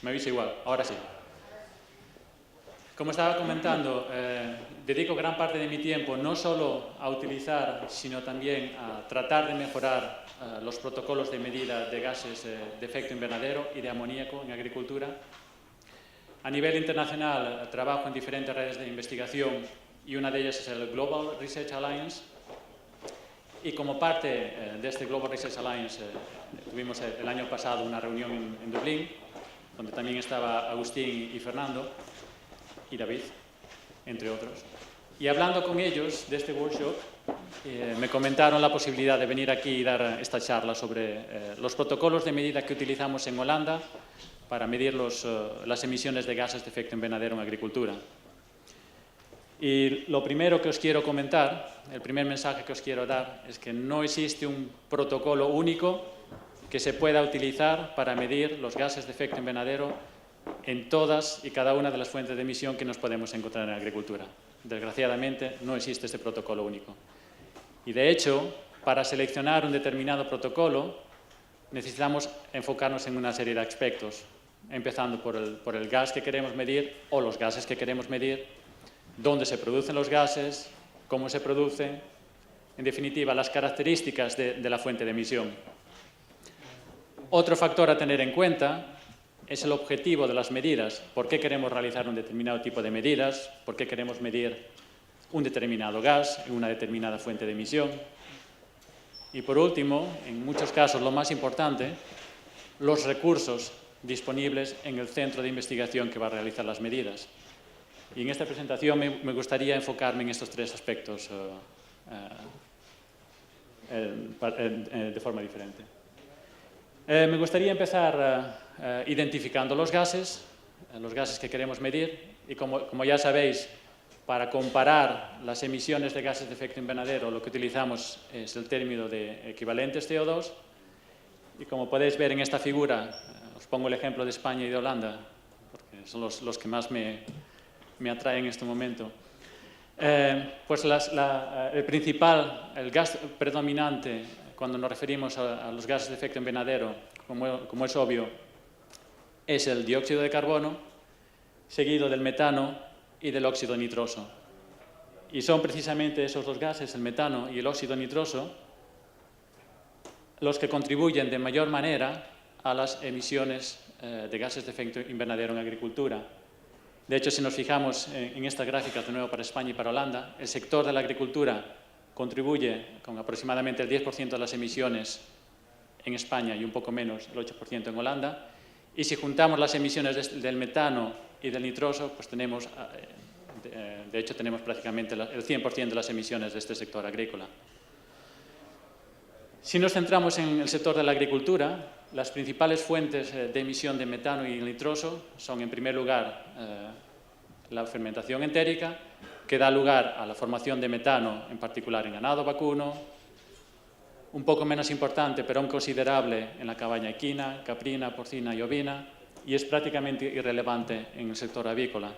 Me oís igual, ahora sí. Como estaba comentando, dedico gran parte de mi tiempo no solo a utilizar, sino también a tratar de mejorar los protocolos de medida de gases de efecto invernadero y de amoníaco en agricultura. A nivel internacional trabajo en diferentes redes de investigación y una de ellas es el Global Research Alliance. Y como parte de este Global Research Alliance tuvimos el año pasado una reunión en Dublín, donde también estaba Agustín y Fernando y David, entre otros. Y hablando con ellos de este workshop, me comentaron la posibilidad de venir aquí y dar esta charla sobre los protocolos de medida que utilizamos en Holanda para medir las emisiones de gases de efecto invernadero en agricultura. Y lo primero que os quiero comentar, el primer mensaje que os quiero dar, es que no existe un protocolo único que se pueda utilizar para medir los gases de efecto invernadero en todas y cada una de las fuentes de emisión que nos podemos encontrar en la agricultura. Desgraciadamente, no existe este protocolo único. Y de hecho, para seleccionar un determinado protocolo, necesitamos enfocarnos en una serie de aspectos, empezando por el gas que queremos medir o los gases que queremos medir, dónde se producen los gases, cómo se producen, en definitiva, las características de la fuente de emisión. Otro factor a tener en cuenta es el objetivo de las medidas. ¿Por qué queremos realizar un determinado tipo de medidas? ¿Por qué queremos medir un determinado gas en una determinada fuente de emisión? Y por último, en muchos casos lo más importante, los recursos disponibles en el centro de investigación que va a realizar las medidas. Y en esta presentación me gustaría enfocarme en estos tres aspectos de forma diferente. Me gustaría empezar identificando los gases que queremos medir y como ya sabéis, para comparar las emisiones de gases de efecto invernadero lo que utilizamos es el término de equivalentes CO2 y como podéis ver en esta figura, os pongo el ejemplo de España y de Holanda porque son los que más me atraen en este momento. Pues el gas predominante cuando nos referimos a los gases de efecto invernadero, como es obvio, es el dióxido de carbono, seguido del metano y del óxido nitroso. Y son precisamente esos dos gases, el metano y el óxido nitroso, los que contribuyen de mayor manera a las emisiones de gases de efecto invernadero en agricultura. De hecho, si nos fijamos en estas gráficas de nuevo para España y para Holanda, el sector de la agricultura contribuye con aproximadamente el 10% de las emisiones en España y un poco menos, el 8% en Holanda. Y si juntamos las emisiones del metano y del nitroso, pues tenemos, de hecho, tenemos prácticamente el 100% de las emisiones de este sector agrícola. Si nos centramos en el sector de la agricultura, las principales fuentes de emisión de metano y nitroso son, en primer lugar, la fermentación entérica, que da lugar a la formación de metano, en particular en ganado vacuno, un poco menos importante, pero aún considerable en la cabaña equina, caprina, porcina y ovina, y es prácticamente irrelevante en el sector avícola.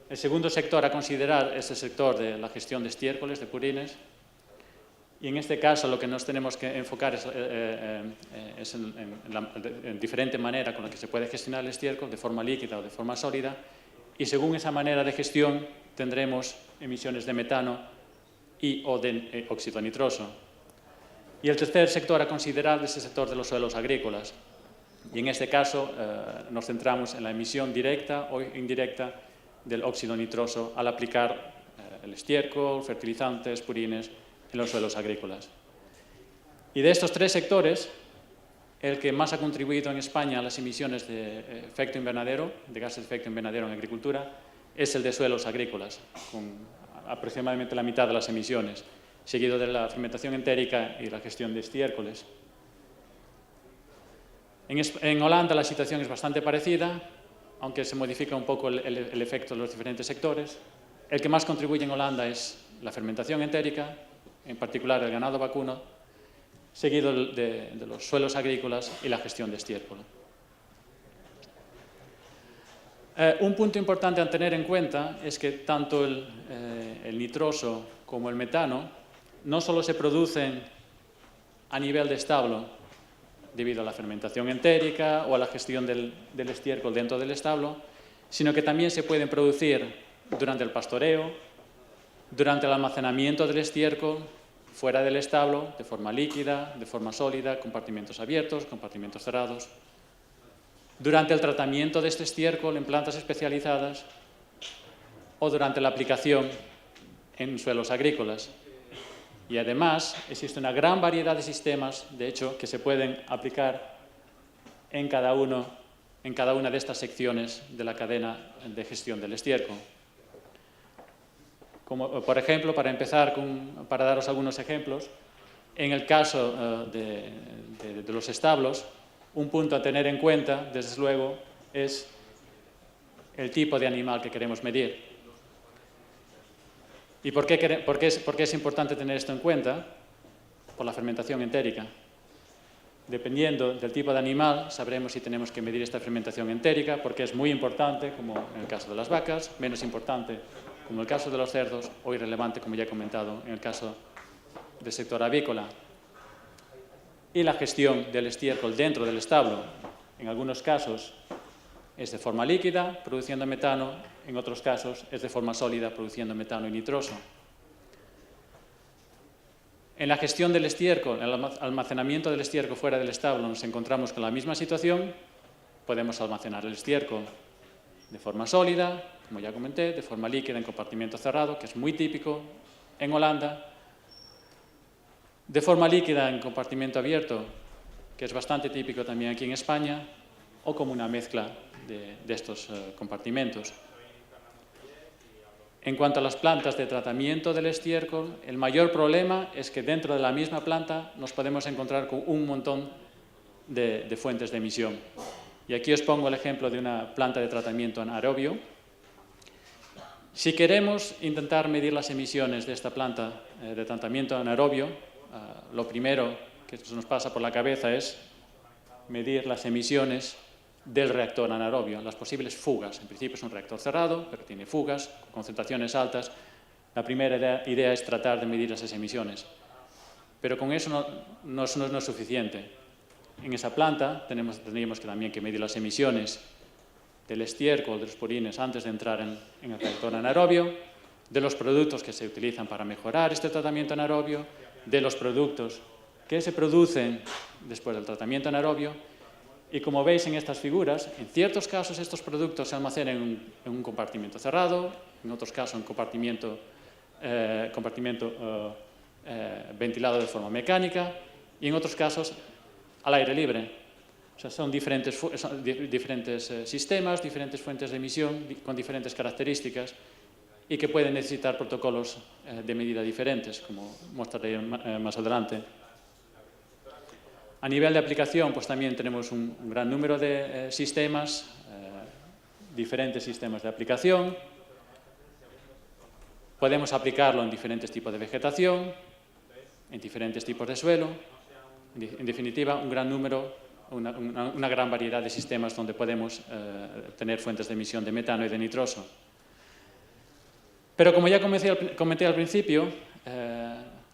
El segundo sector a considerar es el sector de la gestión de estiércoles, de purines, y en este caso lo que nos tenemos que enfocar es en diferente manera con la que se puede gestionar el estiércol, de forma líquida o de forma sólida, y según esa manera de gestión tendremos emisiones de metano o de óxido nitroso. Y el tercer sector a considerar es el sector de los suelos agrícolas. Y en este caso nos centramos en la emisión directa o indirecta del óxido nitroso al aplicar el estiércol, fertilizantes, purines en los suelos agrícolas. Y de estos tres sectores, el que más ha contribuido en España a las emisiones de efecto invernadero, de gases de efecto invernadero en agricultura, es el de suelos agrícolas, con aproximadamente la mitad de las emisiones, seguido de la fermentación entérica y la gestión de estiércoles. En Holanda la situación es bastante parecida, aunque se modifica un poco el efecto de los diferentes sectores. El que más contribuye en Holanda es la fermentación entérica, en particular el ganado vacuno, seguido de los suelos agrícolas y la gestión de estiércol. Un punto importante a tener en cuenta es que tanto el nitroso como el metano no solo se producen a nivel de establo, debido a la fermentación entérica o a la gestión del estiércol dentro del establo, sino que también se pueden producir durante el pastoreo, durante el almacenamiento del estiércol, fuera del establo, de forma líquida, de forma sólida, compartimentos abiertos, compartimentos cerrados, durante el tratamiento de este estiércol en plantas especializadas o durante la aplicación en suelos agrícolas. Y además existe una gran variedad de sistemas, de hecho, que se pueden aplicar en cada una de estas secciones de la cadena de gestión del estiércol. Como, por ejemplo, para empezar, para daros algunos ejemplos, en el caso de los establos, un punto a tener en cuenta, desde luego, es el tipo de animal que queremos medir. ¿Y por qué es importante tener esto en cuenta? Por la fermentación entérica. Dependiendo del tipo de animal, sabremos si tenemos que medir esta fermentación entérica, porque es muy importante, como en el caso de las vacas, menos importante, como en el caso de los cerdos, o irrelevante, como ya he comentado, en el caso del sector avícola. Y la gestión del estiércol dentro del establo, en algunos casos es de forma líquida, produciendo metano, en otros casos es de forma sólida, produciendo metano y nitroso. En la gestión del estiércol, en el almacenamiento del estiércol fuera del establo, nos encontramos con la misma situación. Podemos almacenar el estiércol de forma sólida, como ya comenté, de forma líquida en compartimento cerrado, que es muy típico en Holanda, de forma líquida en compartimento abierto, que es bastante típico también aquí en España, o como una mezcla de estos compartimentos. En cuanto a las plantas de tratamiento del estiércol, el mayor problema es que dentro de la misma planta nos podemos encontrar con un montón de fuentes de emisión. Y aquí os pongo el ejemplo de una planta de tratamiento anaerobio. Si queremos intentar medir las emisiones de esta planta de tratamiento anaerobio, lo primero que nos pasa por la cabeza es medir las emisiones del reactor anaerobio, las posibles fugas. En principio es un reactor cerrado, pero tiene fugas, concentraciones altas. La primera idea es tratar de medir esas emisiones. Pero con eso no es suficiente. En esa planta tendríamos que también medir las emisiones del estiércol, de los purines, antes de entrar en el reactor anaerobio, de los productos que se utilizan para mejorar este tratamiento anaerobio, de los productos que se producen después del tratamiento anaerobio. Y como veis en estas figuras, en ciertos casos estos productos se almacenan en un compartimento cerrado, en otros casos en compartimento ventilado de forma mecánica y en otros casos al aire libre. O sea, son diferentes sistemas, diferentes fuentes de emisión con diferentes características y que pueden necesitar protocolos de medida diferentes, como mostraré más adelante. A nivel de aplicación, pues también tenemos un gran número de sistemas, diferentes sistemas de aplicación. Podemos aplicarlo en diferentes tipos de vegetación, en diferentes tipos de suelo. En definitiva, un gran número, una gran variedad de sistemas donde podemos tener fuentes de emisión de metano y de nitroso. Pero como ya comenté al principio,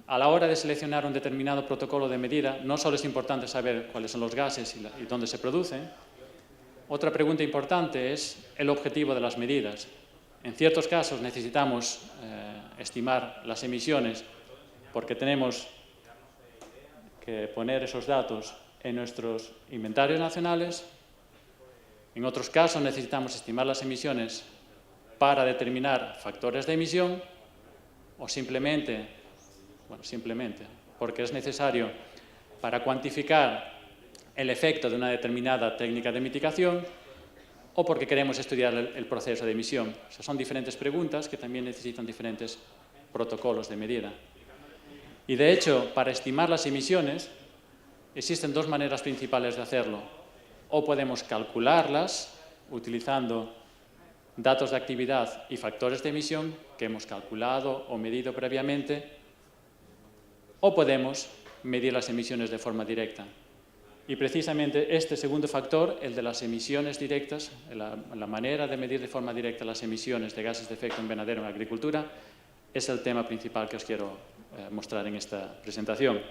a la hora de seleccionar un determinado protocolo de medida, no solo es importante saber cuáles son los gases y dónde se producen. Otra pregunta importante es el objetivo de las medidas. En ciertos casos necesitamos estimar las emisiones porque tenemos que poner esos datos en nuestros inventarios nacionales. En otros casos necesitamos estimar las emisiones para determinar factores de emisión o simplemente porque es necesario para cuantificar el efecto de una determinada técnica de mitigación o porque queremos estudiar el proceso de emisión. O sea, son diferentes preguntas que también necesitan diferentes protocolos de medida. Y de hecho, para estimar las emisiones, existen dos maneras principales de hacerlo. O podemos calcularlas utilizando datos de actividad y factores de emisión que hemos calculado o medido previamente, o podemos medir las emisiones de forma directa. Y precisamente este segundo factor, el de las emisiones directas, la manera de medir de forma directa las emisiones de gases de efecto invernadero en agricultura, es el tema principal que os quiero mostrar en esta presentación.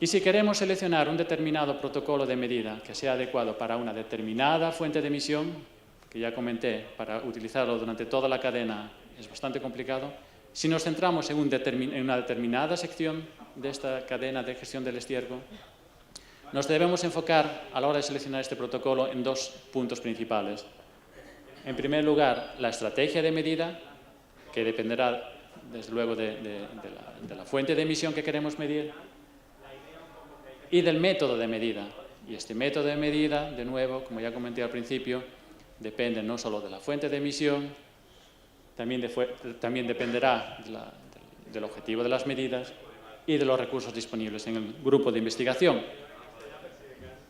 Y si queremos seleccionar un determinado protocolo de medida que sea adecuado para una determinada fuente de emisión, que ya comenté, para utilizarlo durante toda la cadena es bastante complicado, si nos centramos en una determinada sección de esta cadena de gestión del estiércol, nos debemos enfocar a la hora de seleccionar este protocolo en dos puntos principales. En primer lugar, la estrategia de medida, que dependerá desde luego de la fuente de emisión que queremos medir, y del método de medida. Y este método de medida, de nuevo, como ya comenté al principio, depende no solo de la fuente de emisión, también dependerá del objetivo de las medidas y de los recursos disponibles en el grupo de investigación.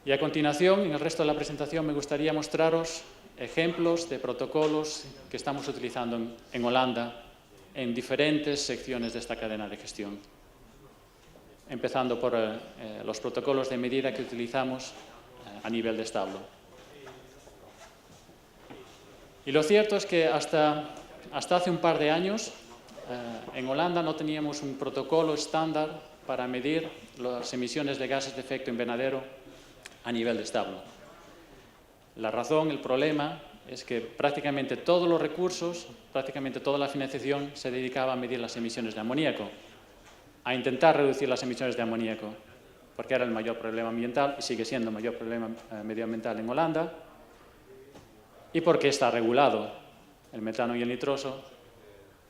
Y a continuación, en el resto de la presentación, me gustaría mostraros ejemplos de protocolos que estamos utilizando en Holanda en diferentes secciones de esta cadena de gestión. Empezando por los protocolos de medida que utilizamos a nivel de establo. Y lo cierto es que hasta hace un par de años en Holanda no teníamos un protocolo estándar para medir las emisiones de gases de efecto invernadero a nivel de establo. La razón, el problema, es que prácticamente todos los recursos, prácticamente toda la financiación se dedicaba a medir las emisiones de amoníaco, a intentar reducir las emisiones de amoníaco, porque era el mayor problema ambiental y sigue siendo el mayor problema medioambiental en Holanda, y porque está regulado. El metano y el nitroso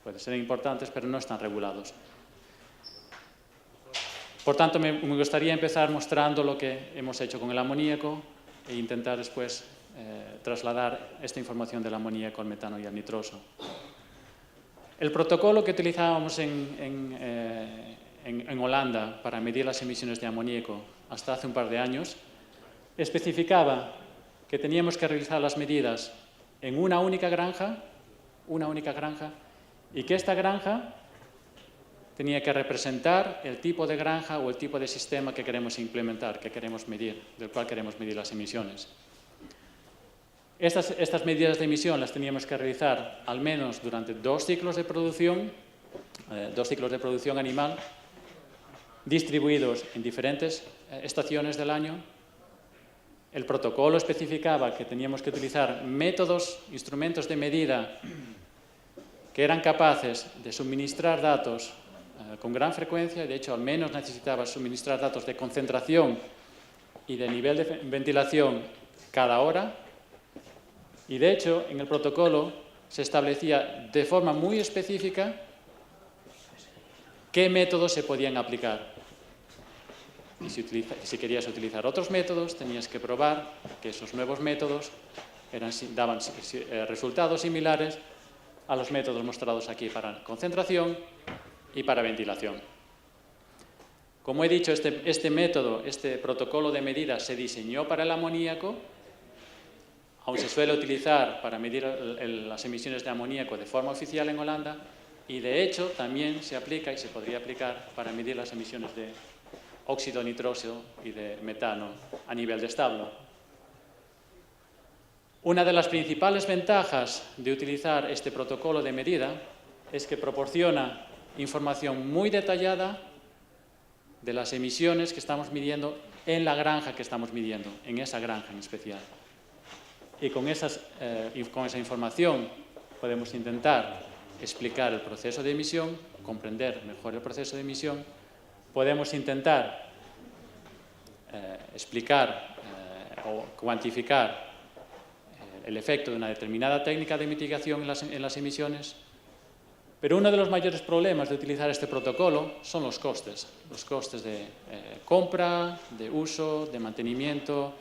pueden ser importantes, pero no están regulados. Por tanto, me gustaría empezar mostrando lo que hemos hecho con el amoníaco e intentar después trasladar esta información del amoníaco al metano y al nitroso. El protocolo que utilizábamos en Holanda para medir las emisiones de amoníaco hasta hace un par de años especificaba que teníamos que realizar las medidas en una única granja, y que esta granja tenía que representar el tipo de granja o el tipo de sistema que queremos implementar, que queremos medir, del cual queremos medir las emisiones. Estas medidas de emisión las teníamos que realizar al menos durante 2 ciclos de producción, animal, distribuidos en diferentes estaciones del año. El protocolo especificaba que teníamos que utilizar métodos, instrumentos de medida que eran capaces de suministrar datos con gran frecuencia. De hecho, al menos necesitaba suministrar datos de concentración y de nivel de ventilación cada hora. Y de hecho, en el protocolo se establecía de forma muy específica qué métodos se podían aplicar. Y si querías utilizar otros métodos, tenías que probar que esos nuevos métodos daban resultados similares a los métodos mostrados aquí para concentración y para ventilación. Como he dicho, este protocolo de medida se diseñó para el amoníaco. Aún se suele utilizar para medir las emisiones de amoníaco de forma oficial en Holanda, y de hecho también se aplica y se podría aplicar para medir las emisiones de óxido nitroso y de metano a nivel de establo. Una de las principales ventajas de utilizar este protocolo de medida es que proporciona información muy detallada de las emisiones que estamos midiendo en la granja que estamos midiendo, en esa granja en especial. Y con esa información podemos intentar explicar el proceso de emisión, comprender mejor el proceso de emisión. Podemos intentar explicar o cuantificar el efecto de una determinada técnica de mitigación en las emisiones. Pero uno de los mayores problemas de utilizar este protocolo son los costes de compra, de uso, de mantenimiento,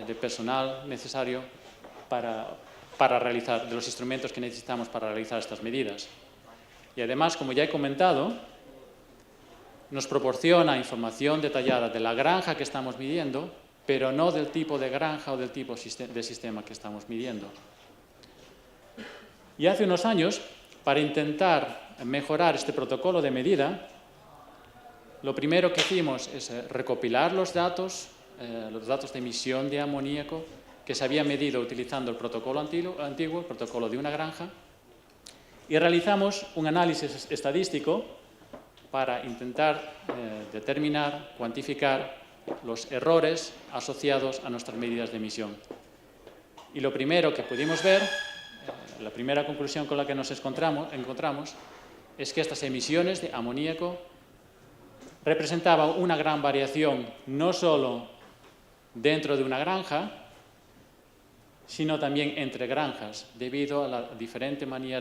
de personal necesario para realizar, de los instrumentos que necesitamos para realizar estas medidas. Y además, como ya he comentado, nos proporciona información detallada de la granja que estamos midiendo, pero no del tipo de granja o del tipo de sistema que estamos midiendo. Y hace unos años, para intentar mejorar este protocolo de medida, lo primero que hicimos es recopilar los datos de emisión de amoníaco que se había medido utilizando el protocolo antiguo, el protocolo de una granja, y realizamos un análisis estadístico para intentar determinar, cuantificar los errores asociados a nuestras medidas de emisión. Y lo primero que pudimos ver, la primera conclusión con la que nos encontramos es que estas emisiones de amoníaco representaban una gran variación no solo dentro de una granja, sino también entre granjas, debido a la diferente manera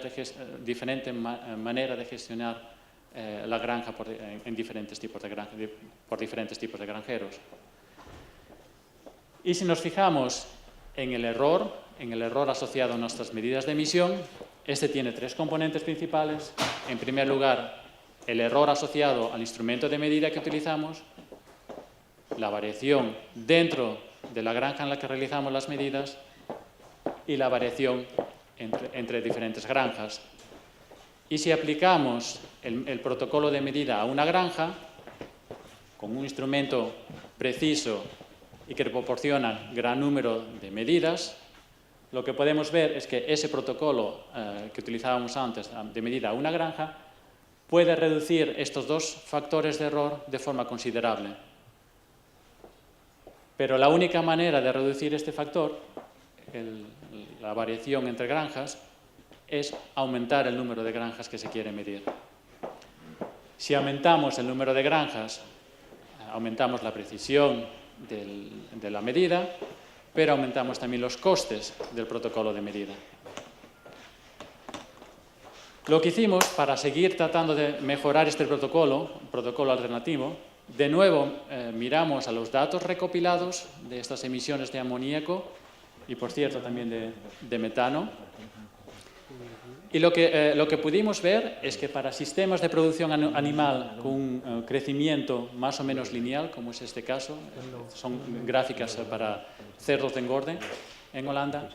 de gestionar la granja por diferentes tipos de granjeros. Y si nos fijamos en el error asociado a nuestras medidas de emisión, este tiene tres componentes principales. En primer lugar, el error asociado al instrumento de medida que utilizamos, la variación dentro de la granja en la que realizamos las medidas y la variación entre diferentes granjas. Y si aplicamos el protocolo de medida a una granja, con un instrumento preciso y que proporciona gran número de medidas, lo que podemos ver es que ese protocolo que utilizábamos antes de medida a una granja puede reducir estos dos factores de error de forma considerable. Pero la única manera de reducir este factor, la variación entre granjas, es aumentar el número de granjas que se quiere medir. Si aumentamos el número de granjas, aumentamos la precisión de la medida, pero aumentamos también los costes del protocolo de medida. Lo que hicimos para seguir tratando de mejorar este protocolo alternativo, de nuevo miramos a los datos recopilados de estas emisiones de amoníaco y, por cierto, también de metano. Y lo que pudimos ver es que para sistemas de producción animal con un crecimiento más o menos lineal, como es este caso, son gráficas para cerdos de engorde en Holanda,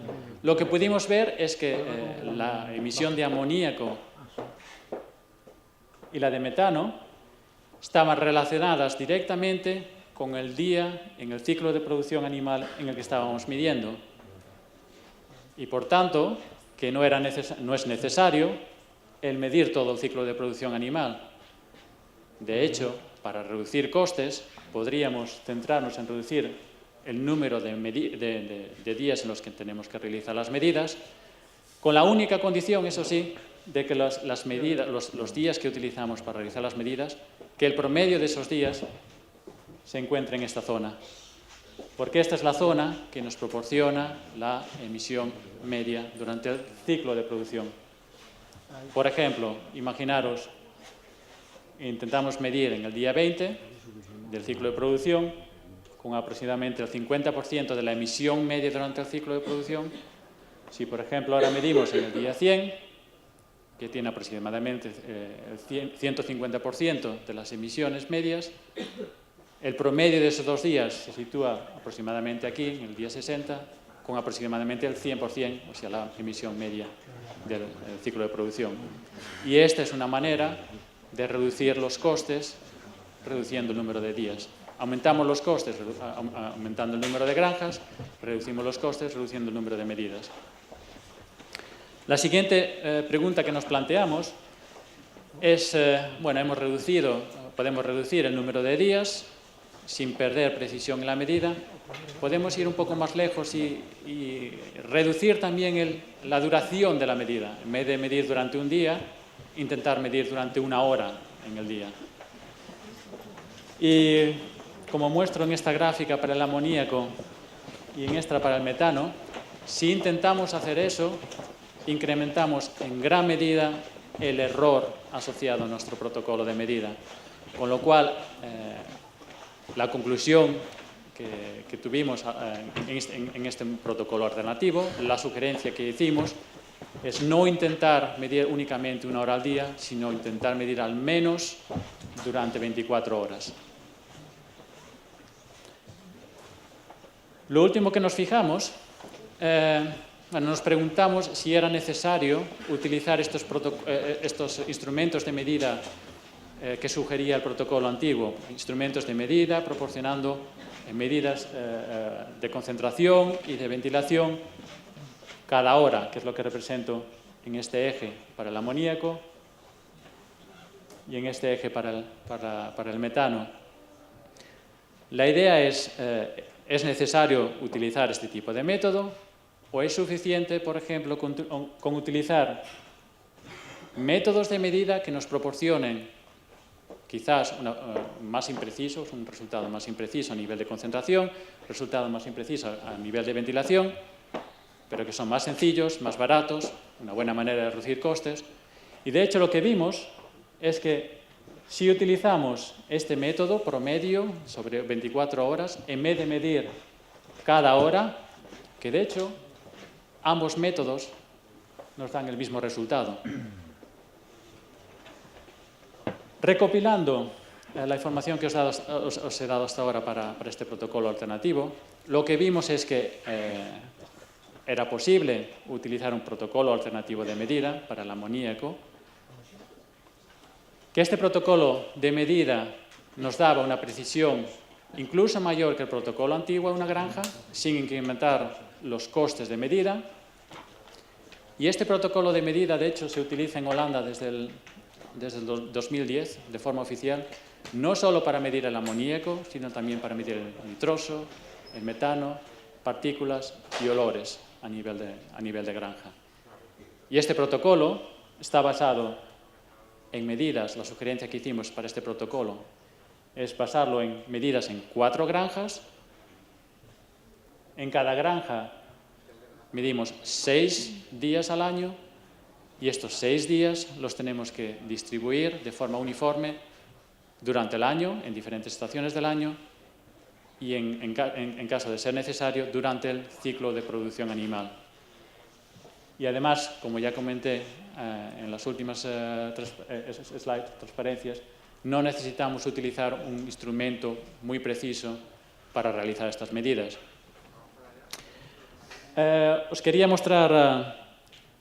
lo que pudimos ver es que la emisión de amoníaco y la de metano estaban relacionadas directamente con el día en el ciclo de producción animal en el que estábamos midiendo. Y, por tanto, que no es necesario el medir todo el ciclo de producción animal. De hecho, para reducir costes, podríamos centrarnos en reducir el número de días en los que tenemos que realizar las medidas, con la única condición, eso sí, de que los días que utilizamos para realizar las medidas, que el promedio de esos días se encuentre en esta zona, porque esta es la zona que nos proporciona la emisión media durante el ciclo de producción. Por ejemplo, imaginaros, intentamos medir en el día 20 del ciclo de producción, con aproximadamente el 50% de la emisión media durante el ciclo de producción. Si, por ejemplo, ahora medimos en el día 100, que tiene aproximadamente el 150% de las emisiones medias, el promedio de esos 2 días se sitúa aproximadamente aquí, en el día 60, con aproximadamente el 100%, o sea, la emisión media del ciclo de producción. Y esta es una manera de reducir los costes reduciendo el número de días. Aumentamos los costes aumentando el número de granjas, reducimos los costes reduciendo el número de medidas. La siguiente pregunta que nos planteamos es, podemos reducir el número de días sin perder precisión en la medida. Podemos ir un poco más lejos y reducir también la duración de la medida. En vez de medir durante un día, intentar medir durante 1 hora en el día. Y como muestro en esta gráfica para el amoníaco y en esta para el metano, si intentamos hacer eso, incrementamos en gran medida el error asociado a nuestro protocolo de medida. Con lo cual, la conclusión que tuvimos en este protocolo alternativo, la sugerencia que hicimos, es no intentar medir únicamente 1 hora al día, sino intentar medir al menos durante 24 horas. Lo último que nos fijamos, nos preguntamos si era necesario utilizar estos instrumentos de medida que sugería el protocolo antiguo, instrumentos de medida proporcionando medidas de concentración y de ventilación cada hora, que es lo que represento en este eje para el amoníaco, y en este eje para el metano. La idea es necesario utilizar este tipo de método o es suficiente, por ejemplo, con utilizar métodos de medida que nos proporcionen quizás más imprecisos, un resultado más impreciso a nivel de concentración, resultado más impreciso a nivel de ventilación, pero que son más sencillos, más baratos, una buena manera de reducir costes. Y de hecho lo que vimos es que si utilizamos este método promedio sobre 24 horas, en vez de medir cada hora, que de hecho ambos métodos nos dan el mismo resultado. Recopilando la información que os he dado hasta ahora para este protocolo alternativo, lo que vimos es que era posible utilizar un protocolo alternativo de medida para el amoníaco, que este protocolo de medida nos daba una precisión incluso mayor que el protocolo antiguo de una granja, sin incrementar los costes de medida. Y este protocolo de medida, de hecho, se utiliza en Holanda desde el 2010, de forma oficial, no solo para medir el amoníaco, sino también para medir el nitroso, el metano, partículas y olores a nivel de granja. Y este protocolo está basado en medidas, la sugerencia que hicimos para este protocolo es basarlo en medidas en 4 granjas. En cada granja medimos 6 días al año y estos 6 días los tenemos que distribuir de forma uniforme durante el año, en diferentes estaciones del año y en caso de ser necesario, durante el ciclo de producción animal. Y además, como ya comenté en las últimas slides, transparencias, no necesitamos utilizar un instrumento muy preciso para realizar estas medidas. Os quería mostrar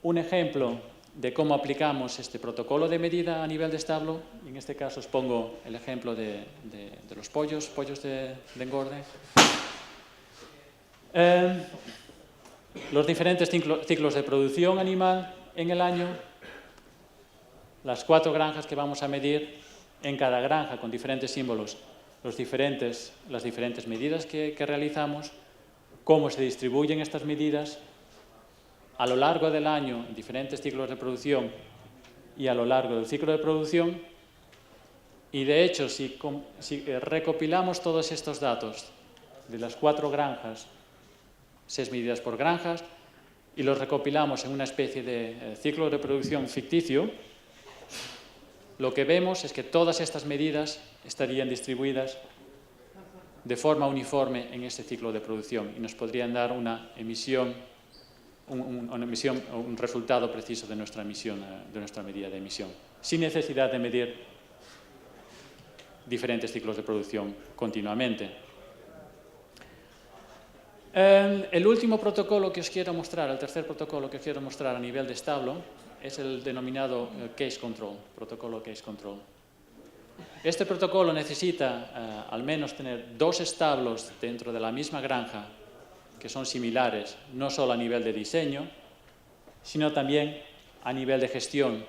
un ejemplo de cómo aplicamos este protocolo de medida a nivel de establo. En este caso os pongo el ejemplo de los pollos de engorde. Los diferentes ciclos de producción animal en el año, las 4 granjas que vamos a medir, en cada granja con diferentes símbolos, las diferentes medidas que realizamos, cómo se distribuyen estas medidas a lo largo del año en diferentes ciclos de producción y a lo largo del ciclo de producción. Y de hecho, si recopilamos todos estos datos de las 4 granjas, 6 medidas por granjas, y los recopilamos en una especie de ciclo de producción ficticio, lo que vemos es que todas estas medidas estarían distribuidas de forma uniforme en este ciclo de producción y nos podrían dar una emisión, un resultado preciso de nuestra medida de emisión, sin necesidad de medir diferentes ciclos de producción continuamente. El último protocolo que os quiero mostrar, el tercer protocolo que os quiero mostrar a nivel de establo, es el denominado case control, protocolo case control. Este protocolo necesita al menos tener 2 establos dentro de la misma granja que son similares, no solo a nivel de diseño, sino también a nivel de gestión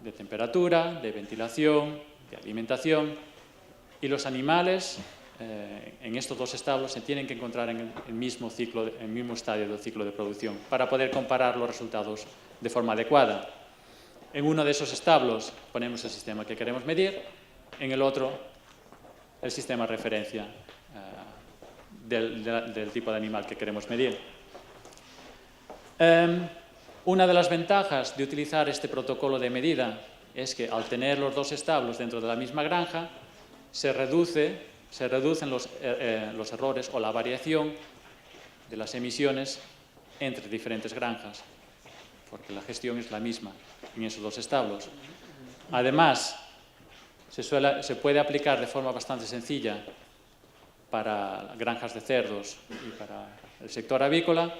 de temperatura, de ventilación, de alimentación, y los animales en estos 2 establos se tienen que encontrar en el mismo estadio del ciclo de producción para poder comparar los resultados de forma adecuada. En uno de esos establos ponemos el sistema que queremos medir, en el otro el sistema de referencia del tipo de animal que queremos medir. Una de las ventajas de utilizar este protocolo de medida es que al tener los 2 establos dentro de la misma granja se reducen los errores o la variación de las emisiones entre diferentes granjas, porque la gestión es la misma en esos 2 establos. Además, se puede aplicar de forma bastante sencilla para granjas de cerdos y para el sector avícola,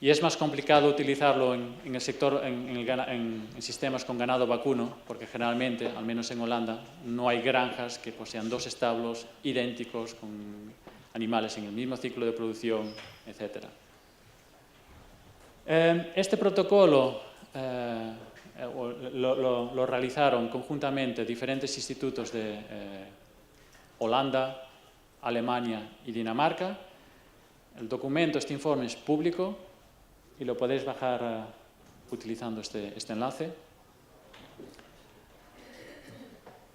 y es más complicado utilizarlo en sistemas con ganado vacuno, porque generalmente, al menos en Holanda, no hay granjas que posean 2 establos idénticos con animales en el mismo ciclo de producción, etc. Este protocolo lo realizaron conjuntamente diferentes institutos de Holanda, Alemania y Dinamarca. El documento, este informe, es público y lo podéis bajar utilizando este enlace.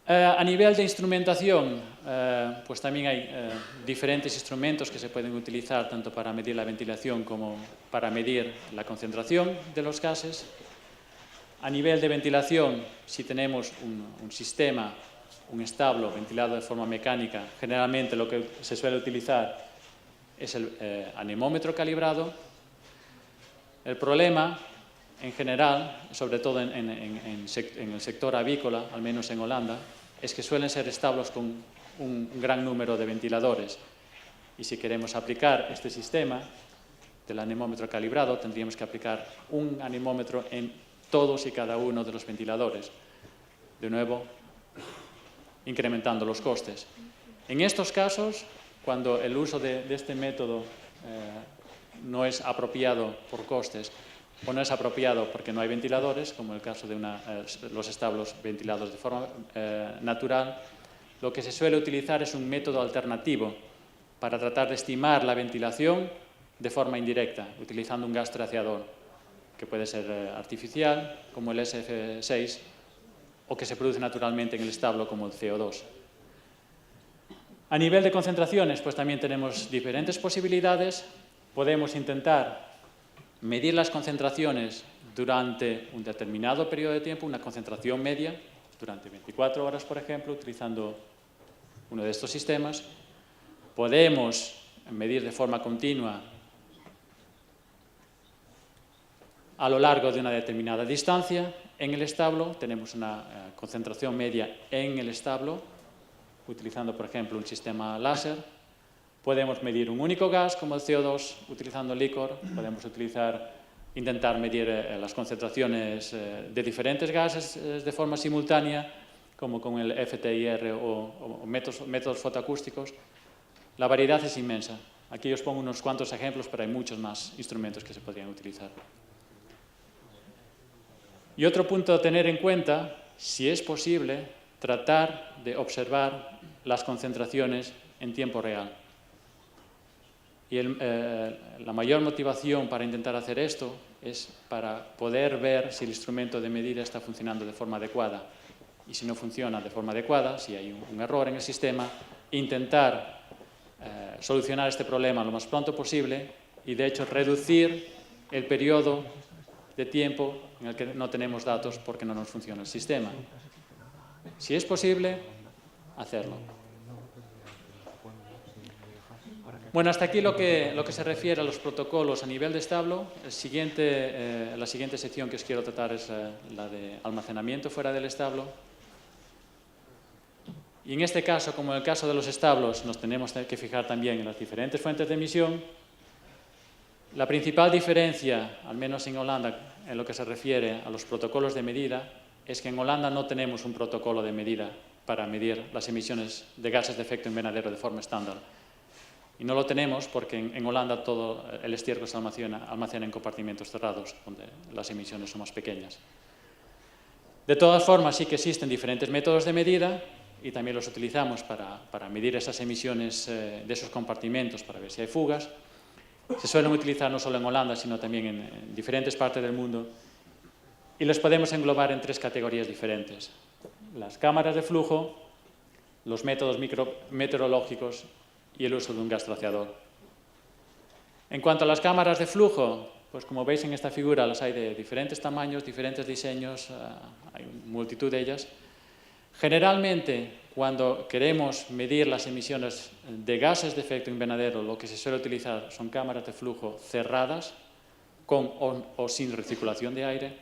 A nivel de instrumentación, pues también hay diferentes instrumentos que se pueden utilizar tanto para medir la ventilación como para medir la concentración de los gases. A nivel de ventilación, si tenemos un sistema, un establo ventilado de forma mecánica, generalmente lo que se suele utilizar es el anemómetro calibrado. El problema, en general, sobre todo en el sector avícola, al menos en Holanda, es que suelen ser establos con un gran número de ventiladores. Y si queremos aplicar este sistema del anemómetro calibrado, tendríamos que aplicar un anemómetro en todos y cada uno de los ventiladores. De nuevo, incrementando los costes. En estos casos, cuando el uso de este método no es apropiado por costes o no es apropiado porque no hay ventiladores, como el caso de los establos ventilados de forma natural, lo que se suele utilizar es un método alternativo para tratar de estimar la ventilación de forma indirecta, utilizando un gas traceador, que puede ser artificial, como el SF6, o que se produce naturalmente en el establo, como el CO2. A nivel de concentraciones, pues también tenemos diferentes posibilidades. Podemos intentar medir las concentraciones durante un determinado periodo de tiempo, una concentración media, durante 24 horas, por ejemplo, utilizando uno de estos sistemas. Podemos medir de forma continua a lo largo de una determinada distancia. En el establo tenemos una concentración media en el establo, utilizando, por ejemplo, un sistema láser. Podemos medir un único gas, como el CO2, utilizando LICOR. Podemos intentar medir las concentraciones de diferentes gases de forma simultánea, como con el FTIR o métodos fotoacústicos. La variedad es inmensa. Aquí os pongo unos cuantos ejemplos, pero hay muchos más instrumentos que se podrían utilizar. Y otro punto a tener en cuenta, si es posible, tratar de observar las concentraciones en tiempo real. Y la mayor motivación para intentar hacer esto es para poder ver si el instrumento de medida está funcionando de forma adecuada. Y si no funciona de forma adecuada, si hay un error en el sistema, intentar solucionar este problema lo más pronto posible y, de hecho, reducir el periodo de tiempo en el que no tenemos datos porque no nos funciona el sistema. Si es posible, hacerlo. Bueno, hasta aquí lo que se refiere a los protocolos a nivel de establo. La siguiente sección que os quiero tratar es la de almacenamiento fuera del establo. Y en este caso, como en el caso de los establos, nos tenemos que fijar también en las diferentes fuentes de emisión. La principal diferencia, al menos en Holanda, en lo que se refiere a los protocolos de medida, es que en Holanda no tenemos un protocolo de medida para medir las emisiones de gases de efecto invernadero de forma estándar. Y no lo tenemos porque en Holanda todo el estiércol se almacena en compartimentos cerrados, donde las emisiones son más pequeñas. De todas formas, sí que existen diferentes métodos de medida y también los utilizamos para medir esas emisiones de esos compartimentos, para ver si hay fugas. Se suelen utilizar no solo en Holanda, sino también en diferentes partes del mundo. Y los podemos englobar en tres categorías diferentes: las cámaras de flujo, los métodos meteorológicos y el uso de un gas traceador. En cuanto a las cámaras de flujo, pues como veis en esta figura, las hay de diferentes tamaños, diferentes diseños, hay multitud de ellas. Generalmente, cuando queremos medir las emisiones de gases de efecto invernadero, lo que se suele utilizar son cámaras de flujo cerradas, con o sin recirculación de aire.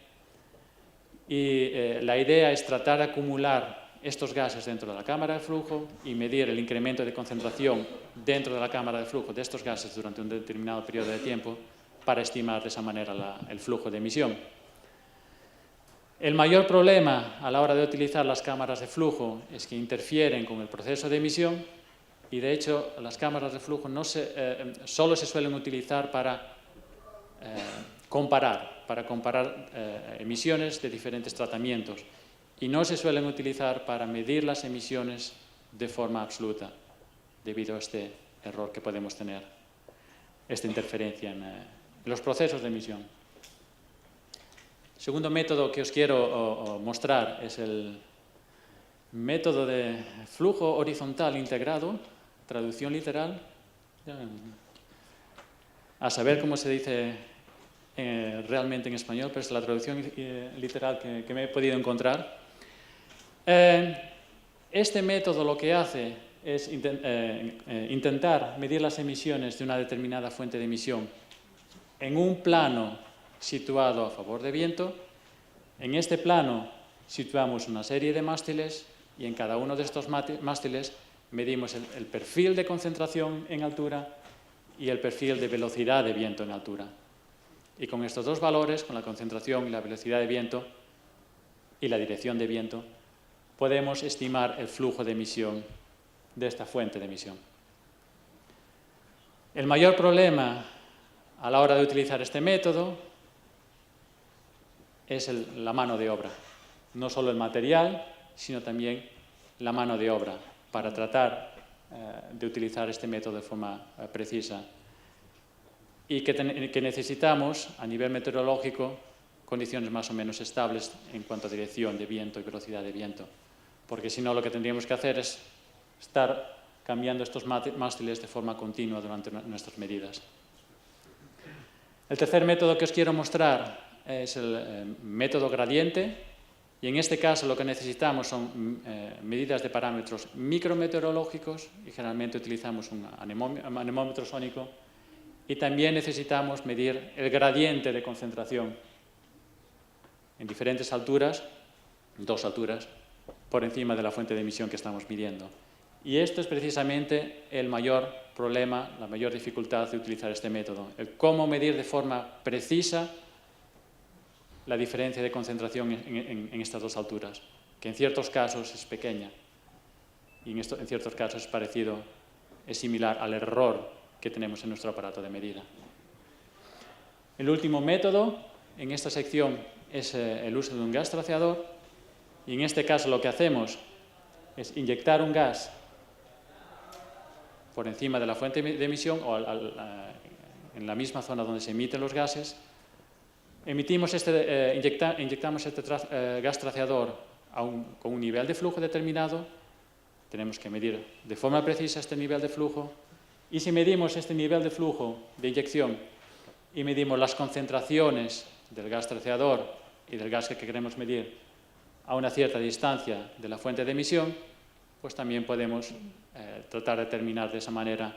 Y la idea es tratar de acumular estos gases dentro de la cámara de flujo y medir el incremento de concentración dentro de la cámara de flujo de estos gases durante un determinado periodo de tiempo para estimar de esa manera el flujo de emisión. El mayor problema a la hora de utilizar las cámaras de flujo es que interfieren con el proceso de emisión y, de hecho, las cámaras de flujo solo se suelen utilizar para para comparar emisiones de diferentes tratamientos, y no se suelen utilizar para medir las emisiones de forma absoluta, debido a este error que podemos tener, esta interferencia en los procesos de emisión. El segundo método que os quiero mostrar es el método de flujo horizontal integrado, traducción literal, a saber cómo se dice realmente en español, pero es la traducción literal que me he podido encontrar. Este método lo que hace es intentar medir las emisiones de una determinada fuente de emisión en un plano situado a favor de viento. En este plano situamos una serie de mástiles y en cada uno de estos mástiles medimos el perfil de concentración en altura y el perfil de velocidad de viento en altura. Y con estos dos valores, con la concentración y la velocidad de viento y la dirección de viento, podemos estimar el flujo de emisión de esta fuente de emisión. El mayor problema a la hora de utilizar este método es la mano de obra. No solo el material, sino también la mano de obra para tratar de utilizar este método de forma precisa. Y que necesitamos, a nivel meteorológico, condiciones más o menos estables en cuanto a dirección de viento y velocidad de viento. Porque si no, lo que tendríamos que hacer es estar cambiando estos mástiles de forma continua durante nuestras medidas. El tercer método que os quiero mostrar es el método gradiente, y en este caso lo que necesitamos son medidas de parámetros micrometeorológicos, y generalmente utilizamos un anemómetro sónico, y también necesitamos medir el gradiente de concentración en diferentes alturas, 2 alturas, por encima de la fuente de emisión que estamos midiendo. Y esto es precisamente el mayor problema, la mayor dificultad de utilizar este método, el cómo medir de forma precisa la diferencia de concentración en estas 2 alturas, que en ciertos casos es pequeña y en ciertos casos es similar al error que tenemos en nuestro aparato de medida. El último método en esta sección es el uso de un gas traceador, y en este caso lo que hacemos es inyectar un gas por encima de la fuente de emisión o en la misma zona donde se emiten los gases. Inyectamos este gas traceador con un nivel de flujo determinado. Tenemos que medir de forma precisa este nivel de flujo, y si medimos este nivel de flujo de inyección y medimos las concentraciones del gas traceador y del gas que queremos medir a una cierta distancia de la fuente de emisión, pues también podemos tratar de determinar de esa manera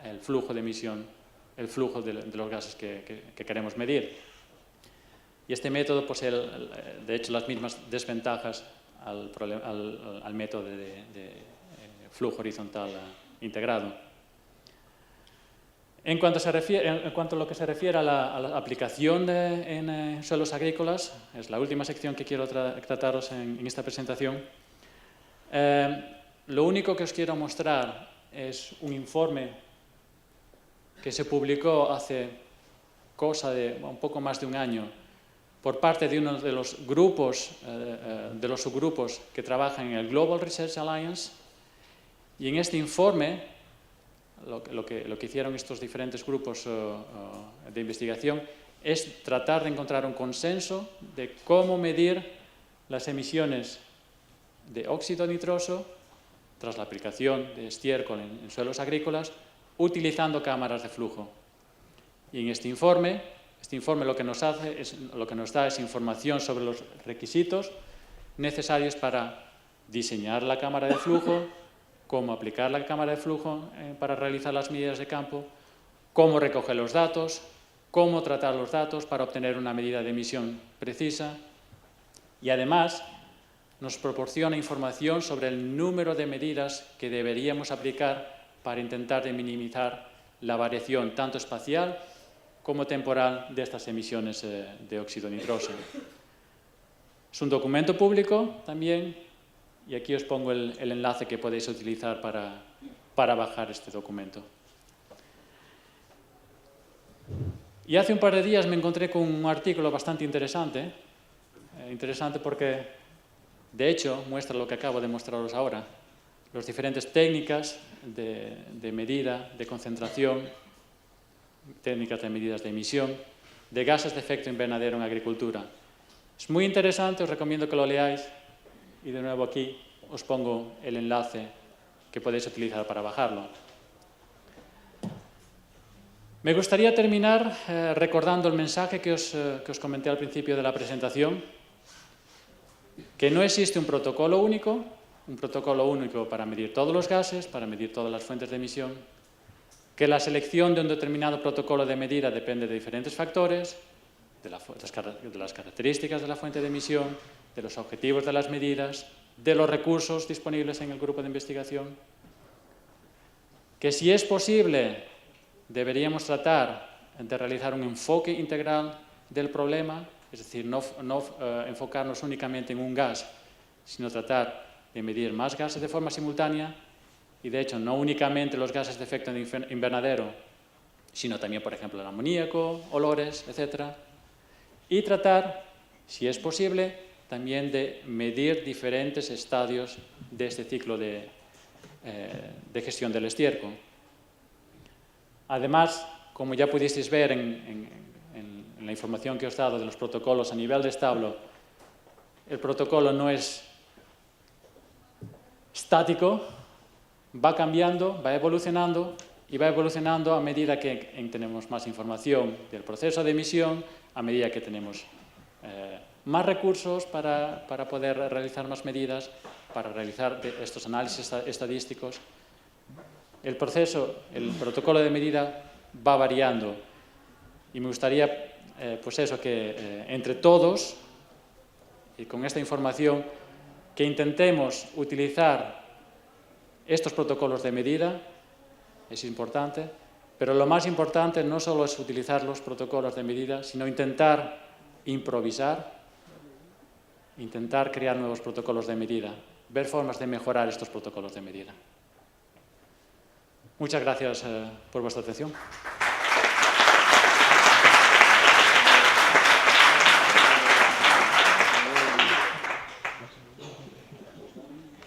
el flujo de emisión, el flujo de los gases que queremos medir. Y este método posee, de hecho, las mismas desventajas al método de flujo horizontal integrado. En cuanto a lo que se refiere a la aplicación en suelos agrícolas, es la última sección que quiero trataros en esta presentación. Lo único que os quiero mostrar es un informe que se publicó hace cosa de un poco más de un año por parte de uno de los grupos, de los subgrupos que trabajan en el Global Research Alliance, y en este informe lo que hicieron estos diferentes grupos de investigación es tratar de encontrar un consenso de cómo medir las emisiones de óxido nitroso tras la aplicación de estiércol en suelos agrícolas utilizando cámaras de flujo. Y en este informe lo que nos da es información sobre los requisitos necesarios para diseñar la cámara de flujo, cómo aplicar la cámara de flujo para realizar las medidas de campo, cómo recoger los datos, cómo tratar los datos para obtener una medida de emisión precisa, y además nos proporciona información sobre el número de medidas que deberíamos aplicar para intentar minimizar la variación tanto espacial como temporal de estas emisiones de óxido nitroso. Es un documento público también, y aquí os pongo el enlace que podéis utilizar para bajar este documento. Y hace un par de días me encontré con un artículo bastante interesante, porque, de hecho, muestra lo que acabo de mostraros ahora, las diferentes técnicas de medida, de concentración, técnicas de medidas de emisión, de gases de efecto invernadero en agricultura. Es muy interesante, os recomiendo que lo leáis, y de nuevo aquí os pongo el enlace que podéis utilizar para bajarlo. Me gustaría terminar recordando el mensaje que os comenté al principio de la presentación, que no existe un protocolo único para medir todos los gases, para medir todas las fuentes de emisión, que la selección de un determinado protocolo de medida depende de diferentes factores, de las características de la fuente de emisión, de los objetivos de las medidas, de los recursos disponibles en el grupo de investigación, que si es posible deberíamos tratar de realizar un enfoque integral del problema, es decir, no enfocarnos únicamente en un gas, sino tratar de medir más gases de forma simultánea y, de hecho, no únicamente los gases de efecto invernadero, sino también, por ejemplo, el amoníaco, olores, etc. Y tratar, si es posible, también de medir diferentes estadios de este ciclo de gestión del estiércol. Además, como ya pudisteis ver en la información que os he dado de los protocolos a nivel de establo, el protocolo no es estático, va cambiando, va evolucionando y va evolucionando a medida que tenemos más información del proceso de emisión, a medida que tenemos más recursos para poder realizar más medidas, para realizar estos análisis estadísticos. El protocolo de medida va variando y me gustaría que entre todos y con esta información que intentemos utilizar estos protocolos de medida, es importante, pero lo más importante no solo es utilizar los protocolos de medida, sino intentar improvisar, intentar crear nuevos protocolos de medida, ver formas de mejorar estos protocolos de medida. Muchas gracias por vuestra atención.